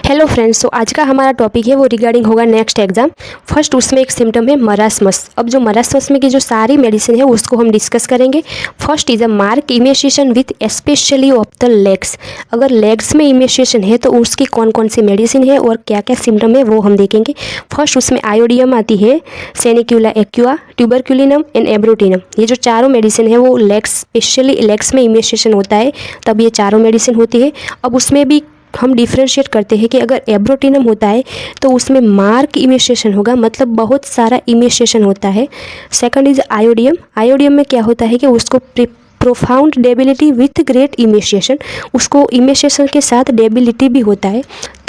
Hello friends, तो आज का हमारा टॉपिक है वो रिगार्डिंग होगा नेक्स्ट एग्जाम। फर्स्ट उसमें एक सिम्टम है मरासमस। अब जो मरासमस में की जो सारी मेडिसिन है उसको हम डिस्कस करेंगे। First is a marked emaciation with specially of the legs. अगर लेग्स में इमेशिएशन है तो उसकी कौन कौन सी मेडिसिन है और क्या क्या सिम्टम है वो हम देखेंगे। फर्स्ट उसमें आयोडियम आती है, सेनिक्यूला एक्वा, ट्यूबरक्यूलिनम एंड एब्रोटिनम। ये जो चारों मेडिसिन है वो लेग्स, स्पेशली लेग्स में इमेशिएशन होता है तब ये चारों मेडिसिन होती है। अब उसमें भी हम डिफ्रेंशिएट करते हैं कि अगर एब्रोटिनम होता है तो उसमें मार्क इमेशिएशन होगा, मतलब बहुत सारा इमेशिएशन होता है। Second is आयोडियम। आयोडियम में क्या होता है कि उसको profound debility with great emaciation, उसको इमेशिएशन के साथ डेबिलिटी भी होता है।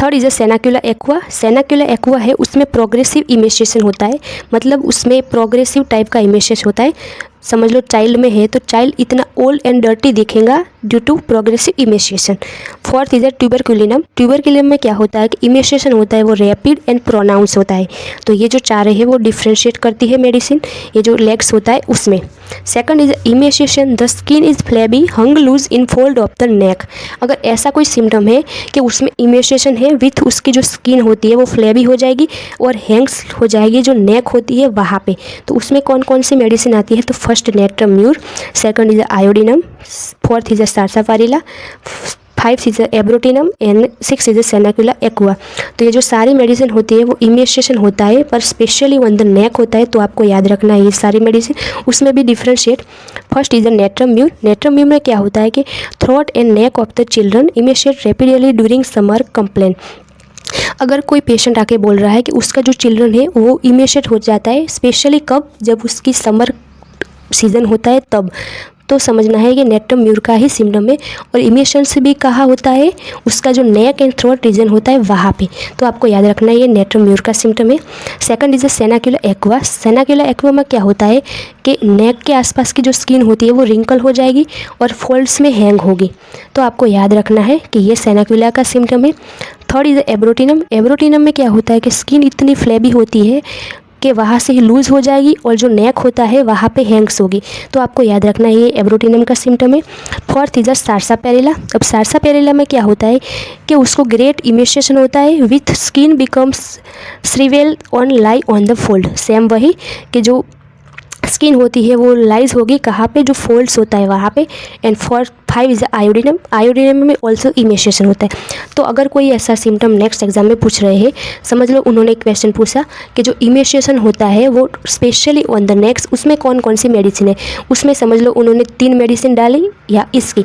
Third is a Sanicula aqua. Sanicula aqua है, उसमें प्रोग्रेसिव इमेशिएशन होता है, मतलब उसमें प्रोग्रेसिव टाइप का इमेशिएशन होता है। समझ लो चाइल्ड में है तो चाइल्ड इतना ओल्ड एंड डर्टी दिखेगा due to progressive emaciation. Fourth is a Tuberculinum. Tuberculinum में क्या होता है कि इमेशिएशन होता है वो रैपिड एंड प्रोनाउंस होता है। तो ये जो चार है वो डिफ्रेंशिएट करती है मेडिसिन, ये जो लेग्स होता है उसमें। Second is emaciation, the skin is flabby, hung loose in fold of the neck. अगर ऐसा कोई सिम्टम है कि उसमें इमेशिएशन है विथ उसकी जो स्किन होती है वो फ्लैबी हो जाएगी और हैंग्स हो जाएगी जो नेक होती है वहाँ पे, तो उसमें कौन कौन सी मेडिसिन आती है। तो first Natrum mur, second is Iodinum, fourth is Sarsaparilla, five is Abrotanum and six is Sanicula aqua. तो ये जो सारी मेडिसिन होती है वो इमेशिएशन होता है पर स्पेशली वन द नेक होता है, तो आपको याद रखना है ये सारी मेडिसिन। उसमें भी differentiate. First is the Natrum mur. Natrum mur में क्या होता है कि throat and neck of the children emaciate rapidly during summer complain. अगर कोई पेशेंट आके बोल रहा है कि उसका जो चिल्ड्रन है वो इमेशिएट हो जाता है, स्पेशली कब, जब उसकी समर सीजन होता है तब, तो समझना है कि नेट्रम म्यूर का ही सिम्टम है। और इमेशिएशन से भी कहा होता है उसका जो नेक एंड थ्रोट रीजन होता है वहाँ पे, तो आपको याद रखना है ये नेट्रम म्यूर का सिम्टम है। Second is Sanicula aqua. Sanicula aqua में क्या होता है कि नेक के आसपास की जो स्किन होती है वो रिंकल हो जाएगी और फोल्ड्स में हैंग होगी, तो आपको याद रखना है कि ये सेनाक्यूला का सिम्टम है। Third is एब्रोटिनम। एब्रोटिनम में क्या होता है कि स्किन इतनी फ्लैबी होती है कि वहाँ से ही लूज़ हो जाएगी और जो नेक होता है वहाँ पे हैंग्स होगी, तो आपको याद रखना है ये एब्रोटिनम का सिम्टम है। Fourth is Sarsaparilla. अब सार्सापेरिला में क्या होता है कि उसको ग्रेट इमेशिएशन होता है with skin becomes shrivel on lie on the fold. Same वही कि जो स्किन होती है वो लाइज होगी कहाँ पे, जो फोल्ड्स होता है वहाँ पे। And four five is Iodinum. Iodinum में ऑल्सो इमेशिएशन होता है। तो अगर कोई ऐसा सिम्टम नेक्स्ट एग्जाम में पूछ रहे हैं, समझ लो उन्होंने एक क्वेश्चन पूछा कि जो इमेशिएशन होता है वो स्पेशली ऑन द नेक्स्ट, उसमें कौन कौन सी मेडिसिन है। उसमें समझ लो उन्होंने 3 मेडिसिन डाली या इसकी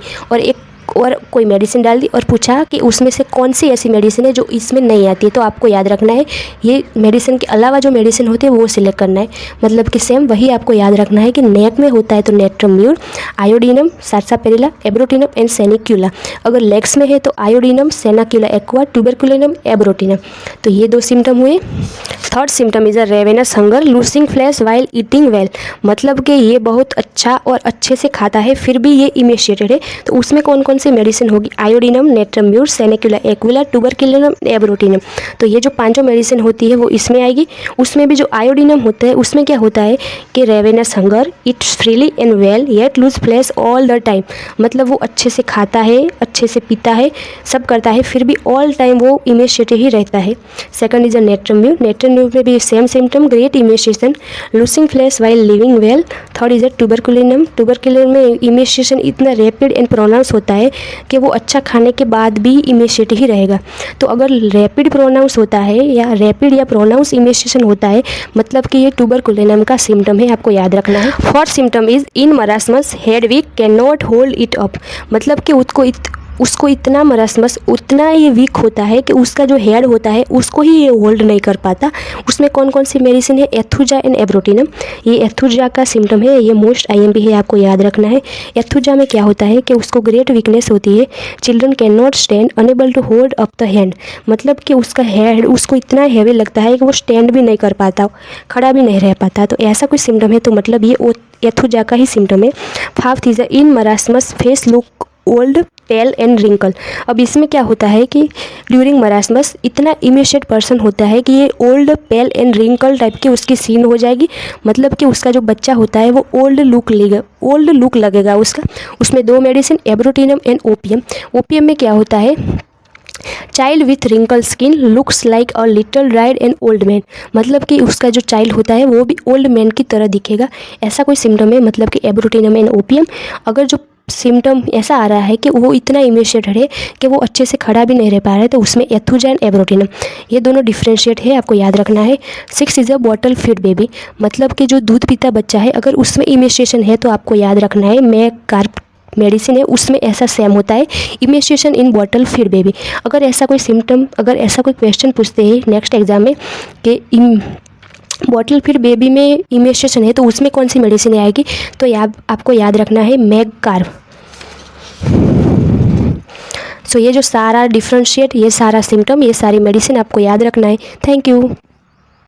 और कोई मेडिसिन डाल दी और पूछा कि उसमें से कौन सी ऐसी मेडिसिन है जो इसमें नहीं आती है, तो आपको याद रखना है ये मेडिसिन के अलावा जो मेडिसिन होती है वो सिलेक्ट करना है। मतलब कि सेम वही आपको याद रखना है कि नेक में होता है तो नेट्रम म्यूर, आयोडिनम, सार्सापेरिला, एब्रोटिनम एंड सेनिक्यूला। अगर लेग्स में है तो आयोडिनम, सेनाक्यूला एक्वा, ट्यूबरक्यूलिनम, एब्रोटिनम। तो ये 2 सिम्टम हुए। Third symptom is a ravenous hunger, losing flesh while eating well. मतलब कि ये बहुत अच्छा और अच्छे से खाता है फिर भी ये इमेशिएटेड है, तो उसमें कौन कौन सी मेडिसिन होगी। आयोडिनम, नेट्रम म्यूर, सेनिक्यूला एक्विला, ट्यूबरक्यूलिनम, एब्रोटिनम। तो ये जो 5 मेडिसिन होती है वो इसमें आएगी। उसमें भी जो आयोडिनम होता है उसमें क्या होता है कि ravenous hunger, eats freely and well yet lose flesh all the time. मतलब वो अच्छे से खाता है, अच्छे से पीता है, सब करता है, फिर भी ऑल टाइम वो इमेशिएटेड ही रहता है। Second is a Natrum mur. Natrum mur में भी same symptom, great emaciation, losing flesh while living well. Third is a Tuberculinum. Tuberculinum में इमेशिएशन इतना रैपिड एंड प्रोनाउंस होता है कि वो अच्छा खाने के बाद भी इमेशिएट ही रहेगा। तो अगर रैपिड प्रोनाउंस होता है या रैपिड या प्रोनाउंस इमेशिएशन होता है, मतलब कि ये ट्यूबरक्यूलिनम का सिम्टम है, आपको याद रखना है। Fourth symptom is in marasmus, head weak, can not hold it up. मतलब कि उसको इतना मरासमस, उतना ये वीक होता है कि उसका जो हेड होता है उसको ही ये होल्ड नहीं कर पाता। उसमें कौन कौन सी मेडिसिन है, एथुजा एंड एब्रोटिनम। ये एथुजा का सिम्टम है, ये मोस्ट आईएमपी है, आपको याद रखना है। एथुजा में क्या होता है कि उसको ग्रेट वीकनेस होती है, children can not stand, unable to hold up the hand. मतलब कि उसका हेड उसको इतना हैवी लगता है कि वो स्टैंड भी नहीं कर पाता, खड़ा भी नहीं रह पाता। तो ऐसा कोई सिम्टम है तो मतलब ये एथुजा का ही सिम्टम है। Five is in marasmus, face look old, pale and wrinkle. अब इसमें क्या होता है कि ड्यूरिंग मरासमस इतना इमेशिएट पर्सन होता है कि ये old, pale and wrinkle type की उसकी सीन हो जाएगी। मतलब कि उसका जो बच्चा होता है वो ओल्ड लुक लगेगा उसका। उसमें 2 medicine, Abrotanum and opium. Opium में क्या होता है child with wrinkle skin looks like a little dried and old man, मतलब कि उसका जो चाइल्ड होता है वो भी ओल्ड मैन की तरह दिखेगा, ऐसा कोई सिम्टम है, मतलब कि एब्रोटिनम एंड ओपियम। अगर जो सिम्टम ऐसा आ रहा है कि वो इतना इमेशिएटेड है कि वो अच्छे से खड़ा भी नहीं रह पा रहा है, तो उसमें एथुजा एंड एब्रोटिनम, ये दोनों डिफ्रेंशिएट है, आपको याद रखना है। 6 is a bottle feed baby, मतलब कि जो दूध पीता बच्चा है अगर उसमें इमेशिएशन है तो आपको याद रखना है मैककार्प मेडिसिन है उसमें ऐसा सेम होता है, इमेशिएशन इन बॉटल फीड बेबी। अगर ऐसा कोई सिम्टम, अगर ऐसा कोई क्वेश्चन पूछते हैं नेक्स्ट एग्जाम में कि बॉटल फीड बेबी में इमेशिएशन है तो उसमें कौन सी मेडिसिन आएगी, तो आपको याद रखना है मैककार्प। सो ये जो सारा डिफ्रेंशिएट, ये सारा सिम्टम, ये सारी मेडिसिन आपको याद रखना है। Thank you.